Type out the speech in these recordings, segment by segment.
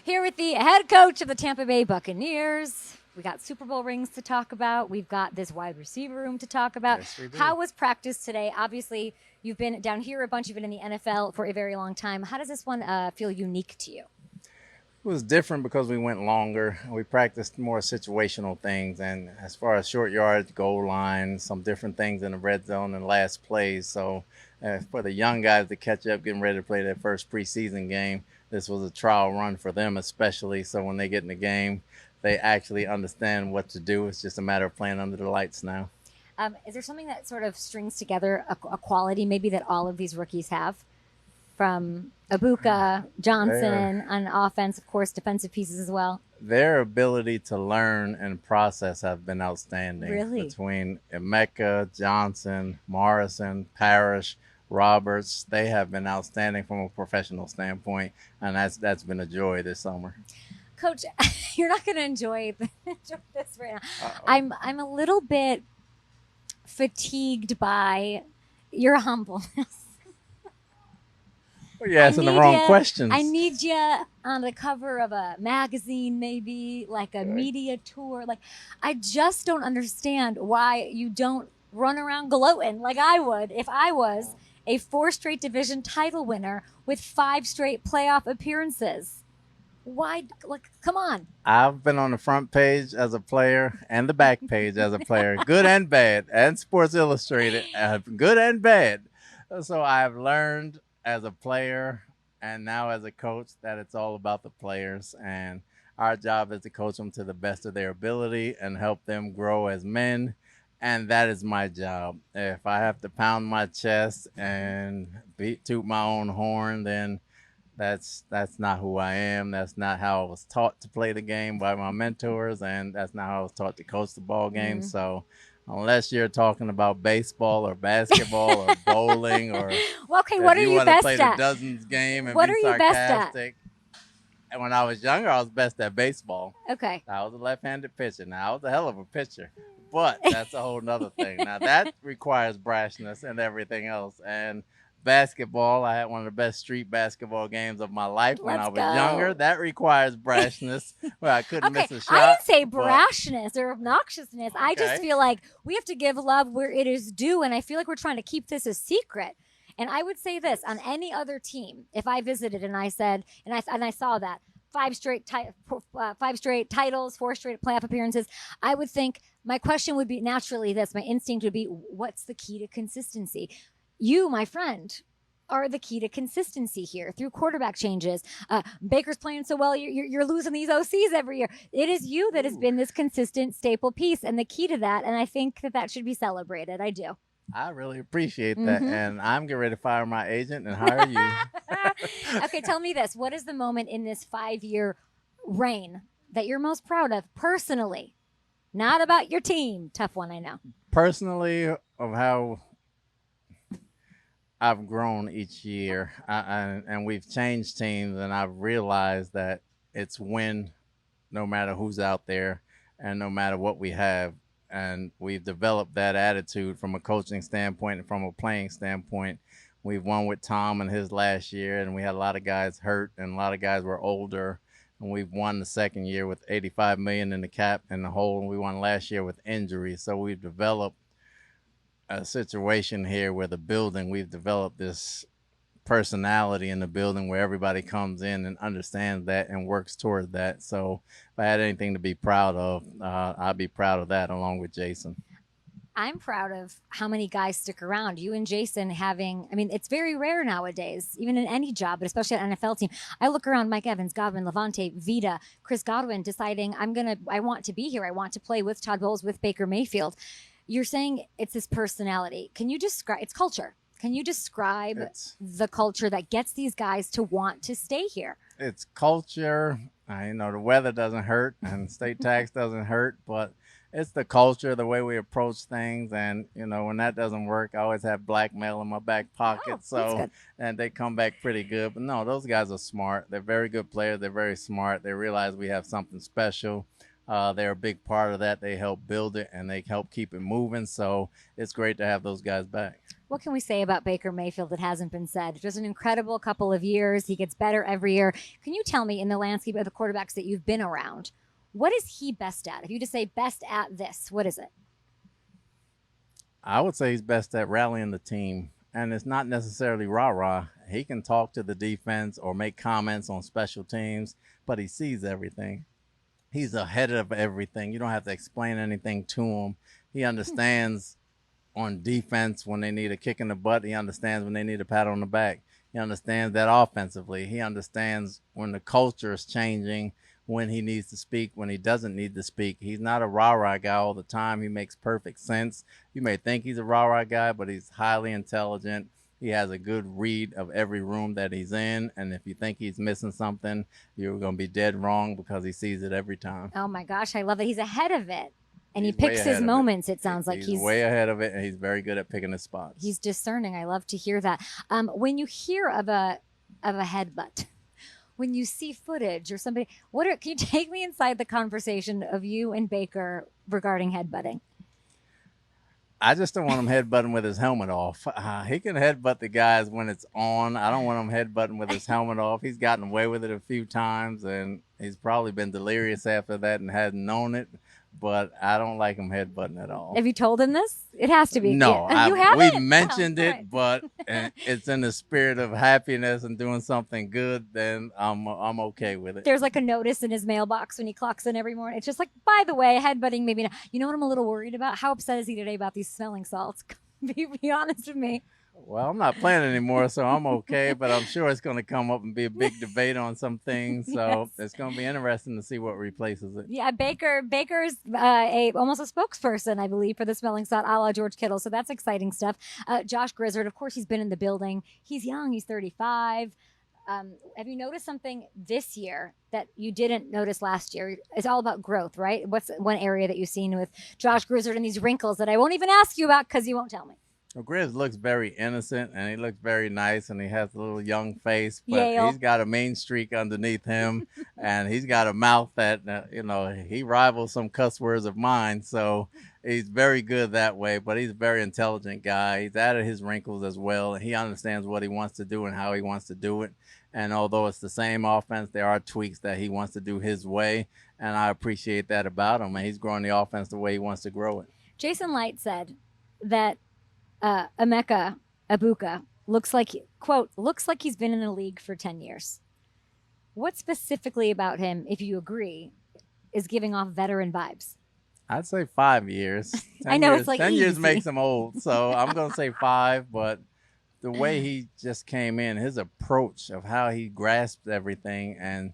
Here with the head coach of the Tampa Bay Buccaneers. We got Super Bowl rings to talk about. We've got this wide receiver room to talk about. Yes, we do. How was practice today? Obviously, you've been down here a bunch. You've been in the NFL for a very long time. How does this one feel unique to you? It was different because we went longer. We practiced more situational things, and as far as short yards, goal line, some different things in the red zone and last plays. So for the young guys to catch up, getting ready to play their first preseason game, this was a trial run for them especially. So when they get in the game, they actually understand what to do. It's just a matter of playing under the lights now. Is there something that sort of strings together a quality maybe that all of these rookies have? From Egbuka, Johnson, on offense, of course, defensive pieces as well. Their ability to learn and process have been outstanding. Really? Between Emeka, Johnson, Morrison, Parrish, Roberts, they have been outstanding from a professional standpoint, and that's been a joy this summer. Coach, you're not going to enjoy this right now. Uh-oh. I'm a little bit fatigued by your humbleness. Well, you're asking the wrong questions. I need you on the cover of a magazine, maybe like a media tour. Like, I just don't understand why you don't run around gloating like I would if I was a 4 straight division title winner with 5 straight playoff appearances. Why? Like, come on. I've been on the front page as a player and the back page as a player, good and bad, and Sports Illustrated, good and bad. So I've learned as a player and now as a coach that it's all about the players, and our job is to coach them to the best of their ability and help them grow as men, and that is my job. If I have to pound my chest and toot my own horn, then that's not who I am. That's not how I was taught to play the game by my mentors, and that's not how I was taught to coach the ball game. So unless you're talking about baseball or basketball or bowling or well, okay, what are you best play at? The dozens game and what be are you sarcastic. Best at? And when I was younger, I was best at baseball. Okay. I was a left-handed pitcher. Now I was a hell of a pitcher, but that's a whole nother thing. Now that requires brashness and everything else. And basketball, I had one of the best street basketball games of my life when I was younger. That requires brashness. Well, I couldn't miss a shot. I didn't say brashness or obnoxiousness. I just feel like we have to give love where it is due, and I feel like we're trying to keep this a secret. And I would say this on any other team, if I visited and I said, and I saw that 5 straight titles, 4 straight playoff appearances, I would think my question would be naturally this. My instinct would be, what's the key to consistency? You, my friend, are the key to consistency here through quarterback changes. Baker's playing so well, you're losing these OCs every year. It is you that has been this consistent staple piece and the key to that, and I think that should be celebrated. I do. I really appreciate that, and I'm getting ready to fire my agent and hire you. Okay, tell me this. What is the moment in this 5-year reign that you're most proud of personally? Not about your team. Tough one, I know. Personally, of how I've grown each year, and we've changed teams, and I've realized that it's win no matter who's out there and no matter what we have. And we've developed that attitude from a coaching standpoint and from a playing standpoint. We've won with Tom in his last year, and we had a lot of guys hurt, and a lot of guys were older. And we've won the second year with $85 million in the cap and the hole, and we won last year with injuries. So we've developed a situation here where we've developed this personality in the building where everybody comes in and understands that and works toward that. So if I had anything to be proud of, I'd be proud of that along with Jason. I'm proud of how many guys stick around. You and Jason it's very rare nowadays, even in any job, but especially an NFL team. I look around Mike Evans, Godwin, Levante, Vita, Chris Godwin, deciding I want to be here. I want to play with Todd Bowles, with Baker Mayfield. You're saying it's this personality. Can you describe, it's culture. Can you describe the culture that gets these guys to want to stay here? It's culture. The weather doesn't hurt and state tax doesn't hurt, but it's the culture, the way we approach things. And, when that doesn't work, I always have blackmail in my back pocket. And they come back pretty good. But no, those guys are smart. They're very good players. They're very smart. They realize we have something special. They're a big part of that. They help build it and they help keep it moving. So it's great to have those guys back. What can we say about Baker Mayfield that hasn't been said? Just an incredible couple of years. He gets better every year. Can you tell me, in the landscape of the quarterbacks that you've been around, what is he best at? If you just say best at this, what is it? I would say he's best at rallying the team. And it's not necessarily rah-rah. He can talk to the defense or make comments on special teams, but he sees everything. He's ahead of everything. You don't have to explain anything to him. He understands on defense when they need a kick in the butt. He understands when they need a pat on the back. He understands that offensively. He understands when the culture is changing, when he needs to speak, when he doesn't need to speak. He's not a rah-rah guy all the time. He makes perfect sense. You may think he's a rah-rah guy, but he's highly intelligent. He has a good read of every room that he's in. And if you think he's missing something, you're going to be dead wrong because he sees it every time. Oh, my gosh. I love it. He's ahead of it. And he He's way picks ahead his of it. moments, it sounds like. He's way ahead of it, and he's very good at picking his spots. He's discerning. I love to hear that. When you hear of a headbutt, when you see footage or somebody, can you take me inside the conversation of you and Baker regarding headbutting? I just don't want him headbutting with his helmet off. He can headbutt the guys when it's on. I don't want him headbutting with his helmet off. He's gotten away with it a few times, and he's probably been delirious after that and hadn't known it. But I don't like him headbutting at all. Have you told him this? It has to be. No, you haven't? we mentioned it, right. but it's in the spirit of happiness and doing something good. Then I'm okay with it. There's like a notice in his mailbox when he clocks in every morning. It's just like, by the way, headbutting maybe not. You know what I'm a little worried about? How upset is he today about these smelling salts? Be honest with me. Well, I'm not playing anymore, so I'm okay. But I'm sure it's going to come up and be a big debate on some things. So It's going to be interesting to see what replaces it. Yeah, Baker's almost a spokesperson, I believe, for the smelling salt, a la George Kittle. So that's exciting stuff. Josh Grizzard, of course, he's been in the building. He's young. He's 35. Have you noticed something this year that you didn't notice last year? It's all about growth, right? What's one area that you've seen with Josh Grizzard and these wrinkles that I won't even ask you about because you won't tell me? Well, Grizz looks very innocent, and he looks very nice, and he has a little young face, but Yale. He's got a mean streak underneath him, and he's got a mouth that, he rivals some cuss words of mine, so he's very good that way, but he's a very intelligent guy. He's added his wrinkles as well, and he understands what he wants to do and how he wants to do it, and although it's the same offense, there are tweaks that he wants to do his way, and I appreciate that about him, and he's growing the offense the way he wants to grow it. Jason Light said that Emeka Egbuka looks like he's been in the league for 10 years. What specifically about him, if you agree, is giving off veteran vibes? I'd say 5 years. I know years, it's like 10 easy. years makes him old, so I'm going to say 5, but the way he just came in, his approach of how he grasped everything and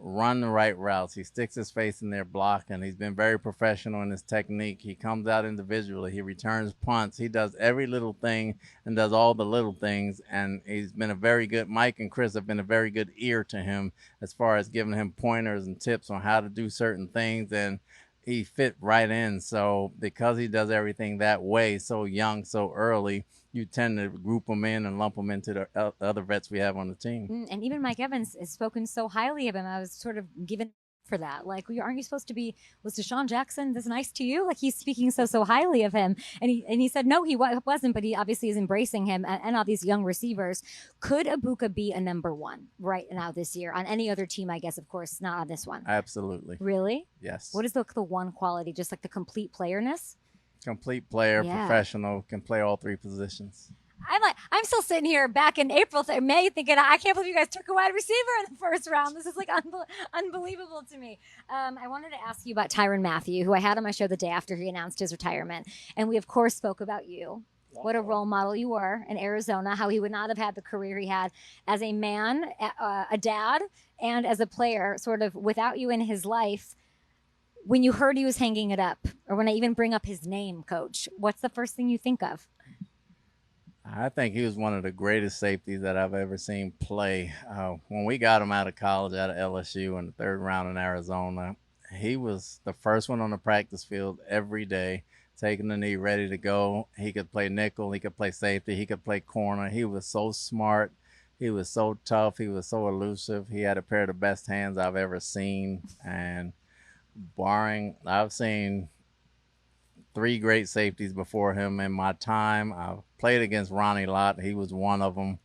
run the right routes. He sticks his face in their block, and he's been very professional in his technique. He comes out individually. He returns punts. He does every little thing and does all the little things, and he's been a very good, Mike and Chris have been a very good ear to him as far as giving him pointers and tips on how to do certain things, and he fit right in. So because he does everything that way, so young, so early, you tend to group them in and lump them into the other vets we have on the team. And even Mike Evans has spoken so highly of him. I was sort of given for that. Like, aren't you supposed to be, was Deshaun Jackson this nice to you? Like, he's speaking so highly of him. And he said, no, he wasn't, but he obviously is embracing him and all these young receivers. Could Egbuka be a number one right now this year on any other team? I guess, of course, not on this one. Absolutely. Really? Yes. What is the one quality? Just like the complete playerness? Complete player, Yeah. professional, can play all 3 positions. I'm still sitting here back in May thinking, I can't believe you guys took a wide receiver in the first round. This is like unbelievable to me. I wanted to ask you about TYRANN MATHIEU, who I had on my show the day after he announced his retirement. And we, of course, spoke about you. What a role model you were in Arizona, how he would not have had the career he had as a man, a dad, and as a player, sort of without you in his life. When you heard he was hanging it up, or when I even bring up his name, Coach, what's the first thing you think of? I think he was one of the greatest safeties that I've ever seen play. When we got him out of college, out of LSU in the 3rd round in Arizona, he was the first one on the practice field every day, taking the knee, ready to go. He could play nickel. He could play safety. He could play corner. He was so smart. He was so tough. He was so elusive. He had a pair of the best hands I've ever seen. And barring, I've seen 3 great safeties before him in my time. I've played against Ronnie Lott. He was one of them.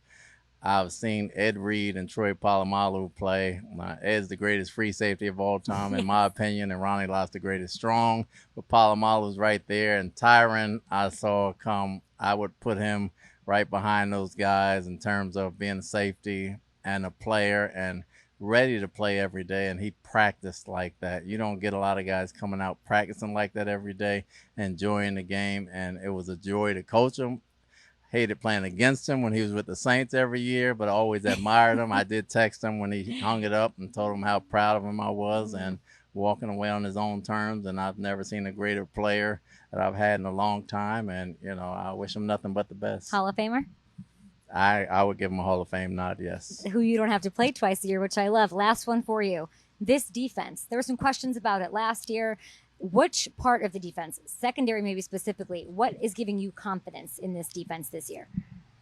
I've seen Ed Reed and Troy Polamalu play. Ed's the greatest free safety of all time, in my opinion, and Ronnie Lott's the greatest strong. But Polamalu's right there. And TYRANN, I saw come. I would put him right behind those guys in terms of being a safety and a player and ready to play every day. And he practiced like that. You don't get a lot of guys coming out practicing like that every day, enjoying the game. And it was a joy to coach him. Hated playing against him when he was with the Saints every year, but I always admired him. I did text him when he hung it up and told him how proud of him I was, and walking away on his own terms. And I've never seen a greater player that I've had in a long time. And, I wish him nothing but the best. Hall of Famer? I would give him a Hall of Fame nod, yes. Who you don't have to play twice a year, which I love. Last one for you. This defense, there were some questions about it last year. Which part of the defense, secondary maybe specifically, what is giving you confidence in this defense this year?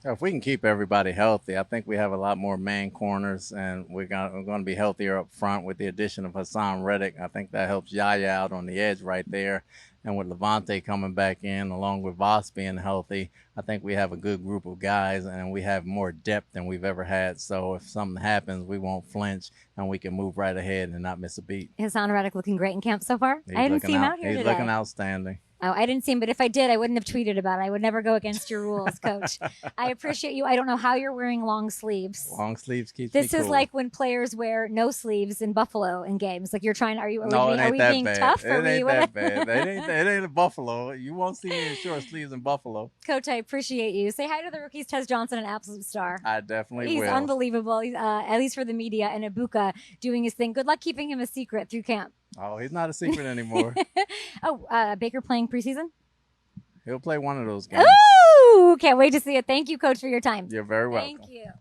If we can keep everybody healthy, I think we have a lot more man corners, and we're going to be healthier up front with the addition of Hassan Reddick. I think that helps Yaya out on the edge right there. And with Levante coming back in, along with Voss being healthy, I think we have a good group of guys, and we have more depth than we've ever had. So if something happens, we won't flinch, and we can move right ahead and not miss a beat. Hassan Reddick looking great in camp so far? I didn't see him out here today. He's looking outstanding. Oh, I didn't see him, but if I did, I wouldn't have tweeted about it. I would never go against your rules, Coach. I appreciate you. I don't know how you're wearing long sleeves. Long sleeves keeps me This is cool. like when players wear no sleeves in Buffalo in games. Like you're trying. Are we being bad. tough? It ain't that bad. It ain't a Buffalo. You won't see me in short sleeves in Buffalo. Coach, I appreciate you. Say hi to the rookies. Tez Johnson, an absolute star. I definitely He's will. unbelievable. He's, at least for the media, and Egbuka doing his thing. Good luck keeping him a secret through camp. Oh, he's not a secret anymore. Baker playing preseason? He'll play one of those games. Ooh, can't wait to see it. Thank you, Coach, for your time. You're very welcome. Thank you.